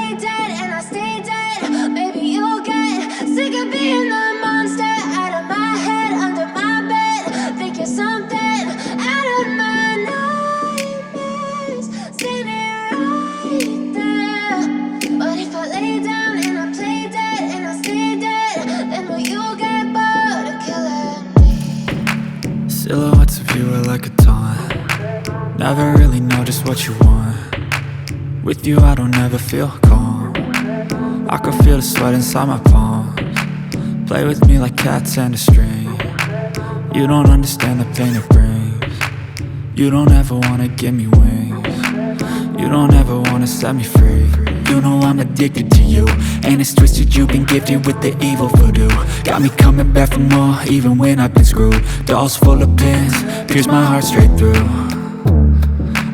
play dead and I stay dead, maybe you'll get sick of being the monster out of my head, under my bed. Think you're something out of my nightmares, standing right there. But if I lay down and I play dead and I stay dead, then will you get bored of killing me? Silhouettes of you are like a taunt. Never really know just what you want. With you I don't ever feel calm. I can feel the sweat inside my palms. Play with me like cats and a string. You don't understand the pain it brings. You don't ever wanna give me wings. You don't ever wanna set me free. You know I'm addicted to you, and it's twisted, you've been gifted with the evil voodoo. Got me coming back for more, even when I've been screwed. Dolls full of pins, pierce my heart straight through.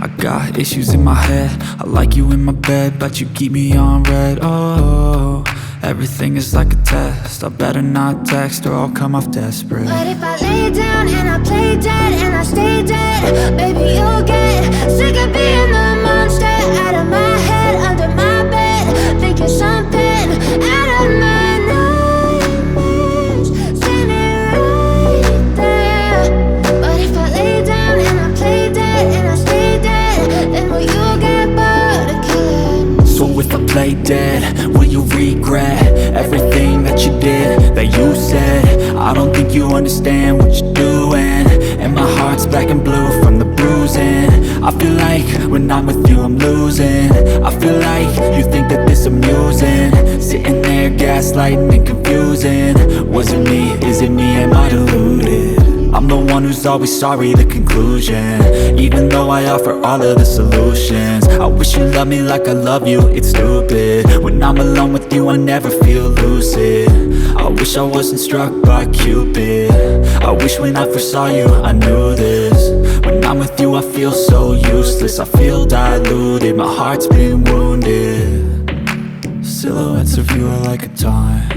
I got issues in my head, I like you in my bed, but you keep me on red. Oh, everything is like a test, I better not text or I'll come off desperate. But if I lay down and I play dead and I stay dead, baby you'll get sick of being the monster out of my head, under my bed. Think you're something out of my nightmares, standing right there. But if I lay down and I play dead and I stay dead, then will you get bored of killing me? So if I play dead, will you regret everything that you did, that you said? I don't think you understand what you're doing, and my heart's black and blue from the bruising. I feel like when I'm with you I'm losing. I feel like you think that this amusing, sitting there gaslighting and confusing. Was it me? Is it me? Am I deluded? I'm the one who's always sorry, the conclusion. Even though I offer all of the solutions, I wish you loved me like I love you, it's stupid. When I'm alone with you I never feel lucid. I wish I wasn't struck by Cupid. I wish when I first saw you I knew this. When I'm with you I feel so useless, I feel diluted, my heart's been wounded. Silhouettes of you are like a taunt.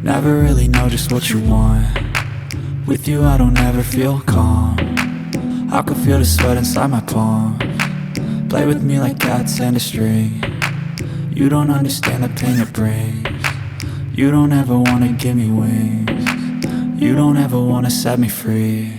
Never really know just what you want. With you I don't ever feel calm. I can feel the sweat inside my palms. Play with me like cats and a string. You don't understand the pain it brings. You don't ever wanna give me wings. You don't ever wanna set me free.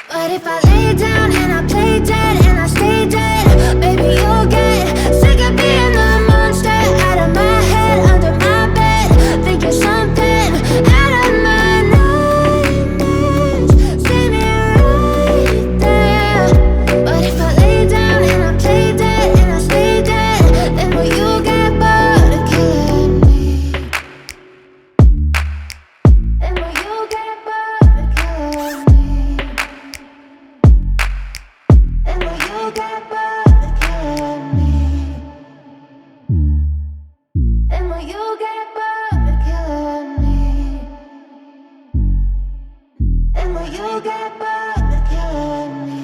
But if I lay down and I play dead and I stay dead, baby you'll get sick of being the monster out of my head, under my bed. Think you're something out of my nightmares, standing right there. But if I lay down and I play dead and I stay dead, then will you get bored of killing me? Then will you get bored of killing me? And will you get bored of killing me? And will you get bored of killing me? And will you get bored of killing me?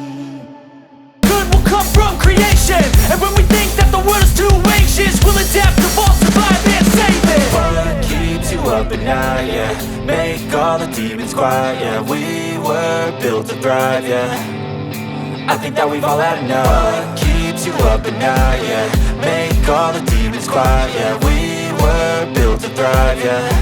Good will come from creation, and when we think that the world is too anxious, we'll adapt, evolve, survive, and save it. What keeps you up at night, yeah? Make all the demons quiet, yeah. We were built to thrive, yeah. I think that we've all had enough. What keeps you up at night, yeah? Make all the demons quiet, yeah. We were built to thrive, yeah.